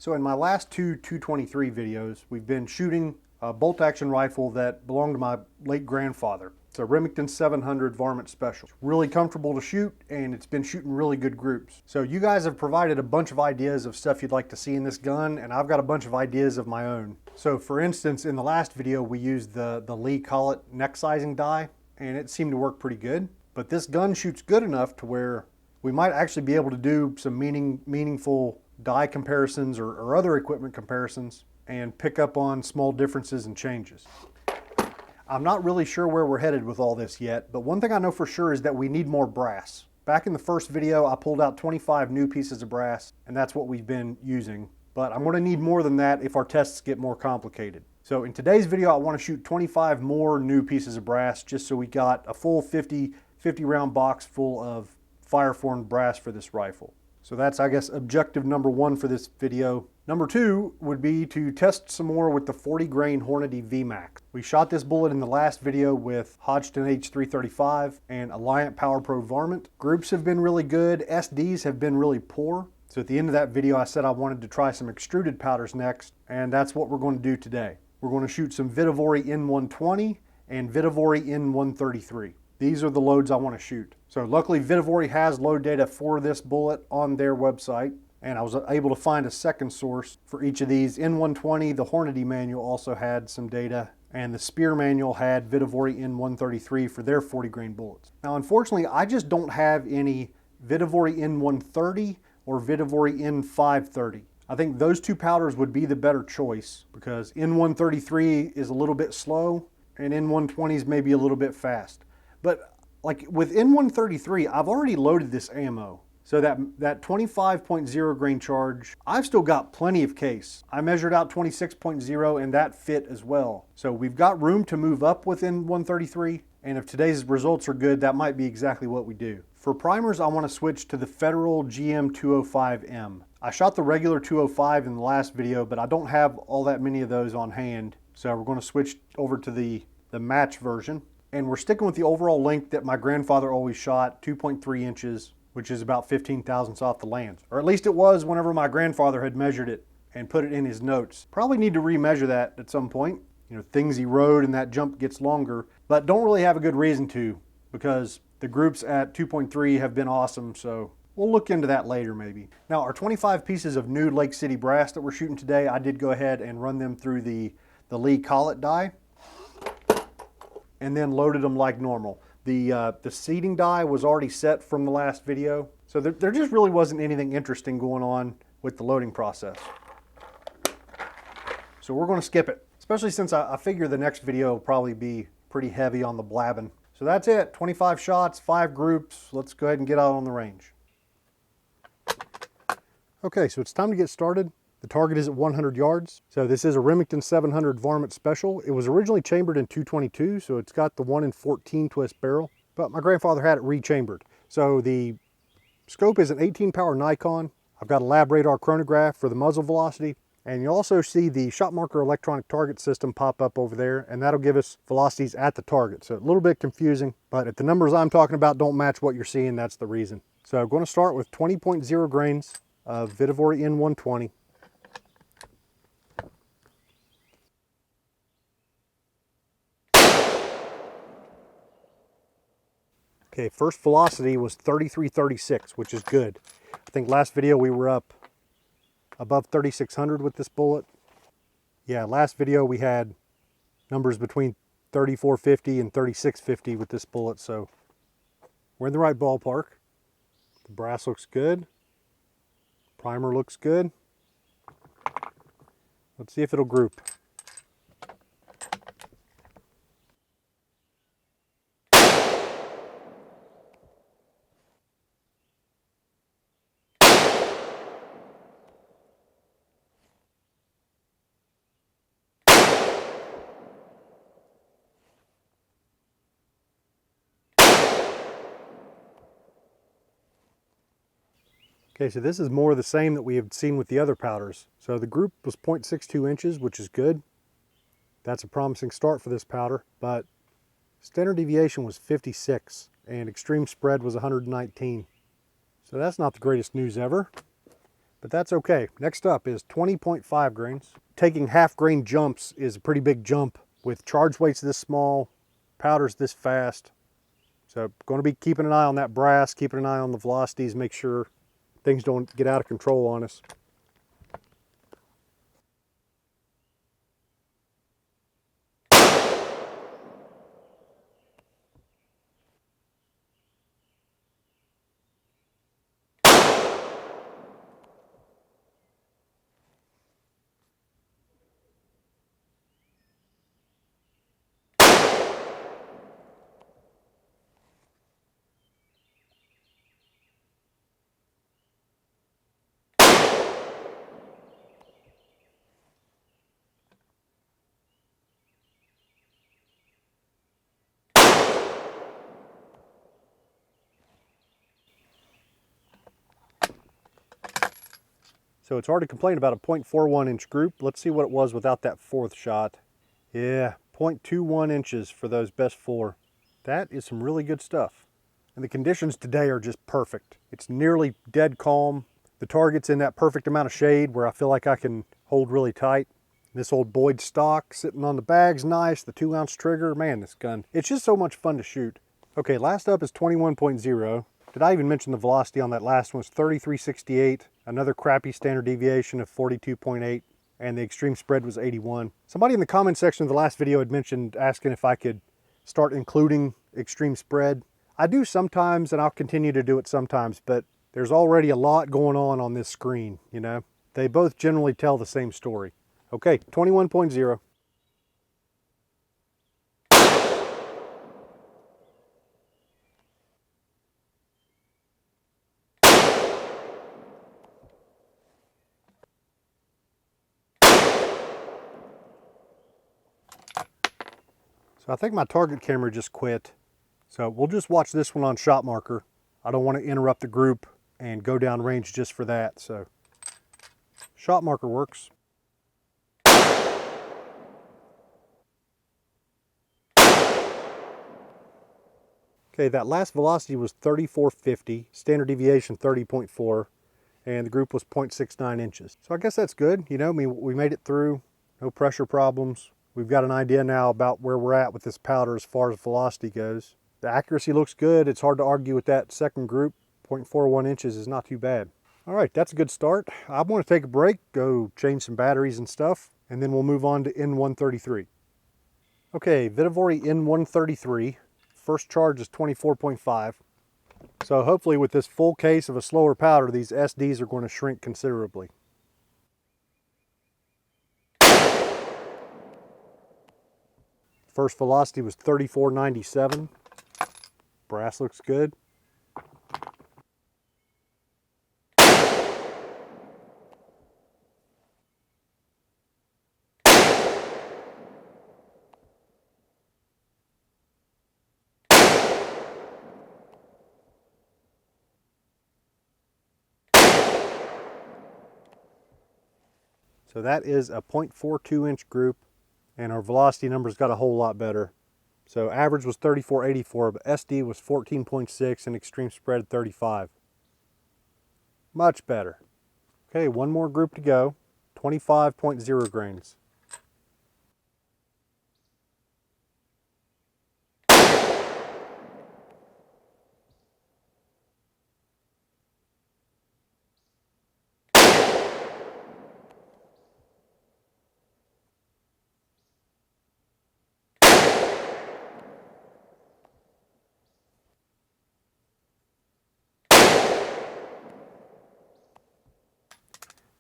So in my last two 223 videos, we've been shooting a bolt-action rifle that belonged to my late grandfather. It's a Remington 700 Varmint Special. It's really comfortable to shoot, and it's been shooting really good groups. So you guys have provided a bunch of ideas of stuff you'd like to see in this gun, and I've got a bunch of ideas of my own. So for instance, in the last video, we used the Lee Collet neck sizing die, and it seemed to work pretty good. But this gun shoots good enough to where we might actually be able to do some meaningful die comparisons or other equipment comparisons and pick up on small differences and changes. I'm not really sure where we're headed with all this yet, but one thing I know for sure is that we need more brass. Back in the first video, I pulled out 25 new pieces of brass, and that's what we've been using. But I'm going to need more than that if our tests get more complicated. So in today's video, I want to shoot 25 more new pieces of brass just so we got a full 50 round box full of fire-formed brass for this rifle. So that's, I guess, objective number one for this video. Number two would be to test some more with the 40 grain Hornady VMAX. We shot this bullet in the last video with Hodgdon H335 and Alliant Power Pro Varmint. Groups have been really good, SDs have been really poor. So at the end of that video, I said I wanted to try some extruded powders next, and that's what we're going to do today. We're going to shoot some Vihtavuori N120 and Vihtavuori N133. These are the loads I want to shoot. So luckily Vihtavuori has load data for this bullet on their website, and I was able to find a second source for each of these. N120, the Hornady manual also had some data, and the Spear manual had Vihtavuori N133 for their 40 grain bullets. Now unfortunately, I just don't have any Vihtavuori N130 or Vihtavuori N530. I think those two powders would be the better choice because N133 is a little bit slow and N120 is maybe a little bit fast. But like with N133, I've already loaded this ammo. So that 25.0 grain charge, I've still got plenty of case. I measured out 26.0 and that fit as well. So we've got room to move up with N133. And if today's results are good, that might be exactly what we do. For primers, I want to switch to the Federal GM205M. I shot the regular 205 in the last video, but I don't have all that many of those on hand. So we're going to switch over to the match version. And we're sticking with the overall length that my grandfather always shot, 2.3 inches, which is about 15 thousandths off the lance. Or at least it was whenever my grandfather had measured it and put it in his notes. Probably need to remeasure that at some point. You know, things erode and that jump gets longer, but don't really have a good reason to because the groups at 2.3 have been awesome, so we'll look into that later maybe. Now our 25 pieces of new Lake City brass that we're shooting today, I did go ahead and run them through the Lee Collet die and then loaded them like normal. The seating die was already set from the last video, so there just really wasn't anything interesting going on with the loading process. So we're going to skip it, especially since I figure the next video will probably be pretty heavy on the blabbing. So that's it, 25 shots, 5 groups. Let's go ahead and get out on the range. Okay, so it's time to get started. The target is at 100 yards. So this is a Remington 700 Varmint Special. It was originally chambered in 222, so it's got the 1 in 14 twist barrel, but my grandfather had it rechambered. So the scope is an 18 power Nikon. I've got a lab radar chronograph for the muzzle velocity, and you'll also see the shot marker electronic target system pop up over there, and that'll give us velocities at the target. So a little bit confusing, but if the numbers I'm talking about don't match what you're seeing, that's the reason. So I'm going to start with 20.0 grains of Vihtavuori N120. Okay, first velocity was 3336, which is good. I think last video we were up above 3600 with this bullet. Yeah, last video we had numbers between 3450 and 3650 with this bullet, so we're in the right ballpark. The brass looks good. Primer looks good. Let's see if it'll group. Okay, so this is more of the same that we have seen with the other powders. So the group was 0.62 inches, which is good. That's a promising start for this powder, but standard deviation was 56 and extreme spread was 119. So that's not the greatest news ever. but that's okay. Next up is 20.5 grains. Taking half grain jumps is a pretty big jump with charge weights this small, powders this fast. So going to be keeping an eye on that brass, keeping an eye on the velocities, make sure things don't get out of control on us. So it's hard to complain about a 0.41 inch group. Let's see what it was without that fourth shot. Yeah, 0.21 inches for those best four. That is some really good stuff. And the conditions today are just perfect. It's nearly dead calm. The target's in that perfect amount of shade where I feel like I can hold really tight. This old Boyd stock sitting on the bag's nice. The 2-ounce trigger, man, this gun. It's just so much fun to shoot. Okay, last up is 21.0. Did I even mention the velocity on that last one? It's 3368, another crappy standard deviation of 42.8, and the extreme spread was 81. Somebody in the comment section of the last video had mentioned asking if I could start including extreme spread. I do sometimes, and I'll continue to do it sometimes, but there's already a lot going on this screen, you know? They both generally tell the same story. Okay, 21.0. So I think my target camera just quit. So we'll just watch this one on shot marker. I don't want to interrupt the group and go down range just for that. So shot marker works. Okay, that last velocity was 3450, standard deviation 30.4, and the group was 0.69 inches. So I guess that's good. You know, I mean, we made it through, no pressure problems. We've got an idea now about where we're at with this powder as far as velocity goes. The accuracy looks good. It's hard to argue with that second group. 0.41 inches is not too bad. All right, that's a good start. I want to take a break, go change some batteries and stuff, and then we'll move on to N133. Okay, Vihtavuori N133. First charge is 24.5. So hopefully with this full case of a slower powder, these SDs are going to shrink considerably. First velocity was 3497. Brass looks good. So that is a 0.42 inch group, and our velocity numbers got a whole lot better. So average was 3484, but SD was 14.6 and extreme spread 35. Much better. Okay, one more group to go, 25.0 grains.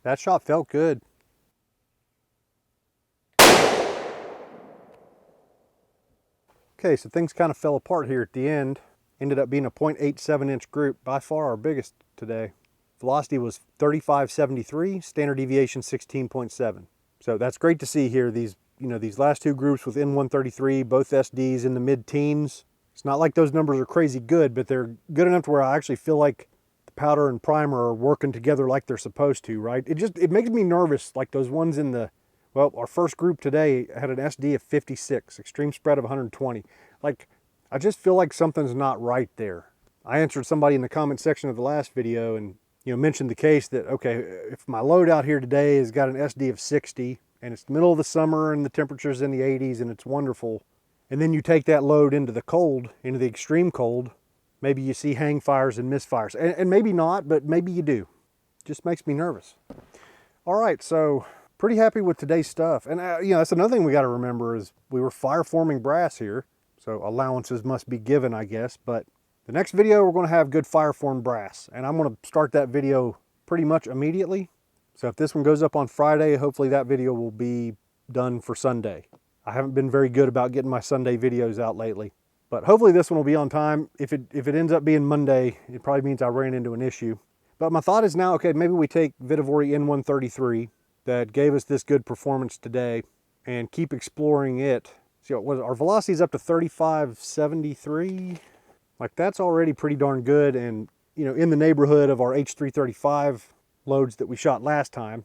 That shot felt good. Okay, so things kind of fell apart here at the end. Ended up being a 0.87 inch group, by far our biggest today. Velocity was 3573, standard deviation 16.7. So that's great to see here. These last two groups with N133, both SDs in the mid-teens. It's not like those numbers are crazy good, but they're good enough to where I actually feel like powder and primer are working together like they're supposed to, right? It makes me nervous, like those ones in the, well, our first group today had an SD of 56, extreme spread of 120. Like, I just feel like something's not right there. I answered somebody in the comment section of the last video, and mentioned the case that, okay, if my load out here today has got an SD of 60 and it's the middle of the summer and the temperature's in the 80s and it's wonderful, and then you take that load into the cold, into the extreme cold, maybe you see hang fires and misfires. And maybe not, but maybe you do. Just makes me nervous. All right, so pretty happy with today's stuff. And that's another thing we got to remember is we were fire forming brass here, so allowances must be given, I guess. But the next video, we're going to have good fire formed brass, and I'm going to start that video pretty much immediately. So if this one goes up on Friday, hopefully that video will be done for Sunday. I haven't been very good about getting my Sunday videos out lately, but hopefully this one will be on time. If it ends up being Monday, it probably means I ran into an issue. But my thought is now, okay, maybe we take Vihtavuori N133 that gave us this good performance today and keep exploring it. See, our velocity is up to 3573. Like, that's already pretty darn good, and in the neighborhood of our H335 loads that we shot last time.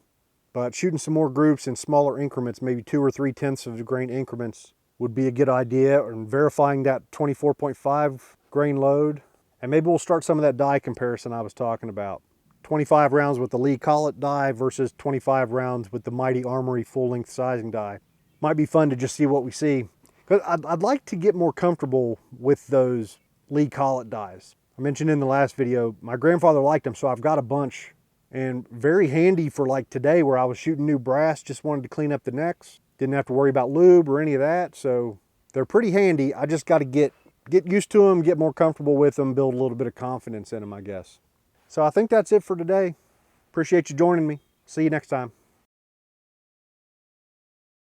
But shooting some more groups in smaller increments, maybe 2 or 3/10 of a grain increments, would be a good idea. And verifying that 24.5 grain load, and maybe we'll start some of that die comparison I was talking about. 25 rounds with the Lee Collet die versus 25 rounds with the Mighty Armory full-length sizing die. Might be fun to just see what we see. Because I'd like to get more comfortable with those Lee Collet dies. I mentioned in the last video, my grandfather liked them, so I've got a bunch. And very handy for like today where I was shooting new brass, just wanted to clean up the necks. Didn't have to worry about lube or any of that, so they're pretty handy. I just got to get used to them, get more comfortable with them, build a little bit of confidence in them, I guess. So I think that's it for today. Appreciate you joining me. See you next time.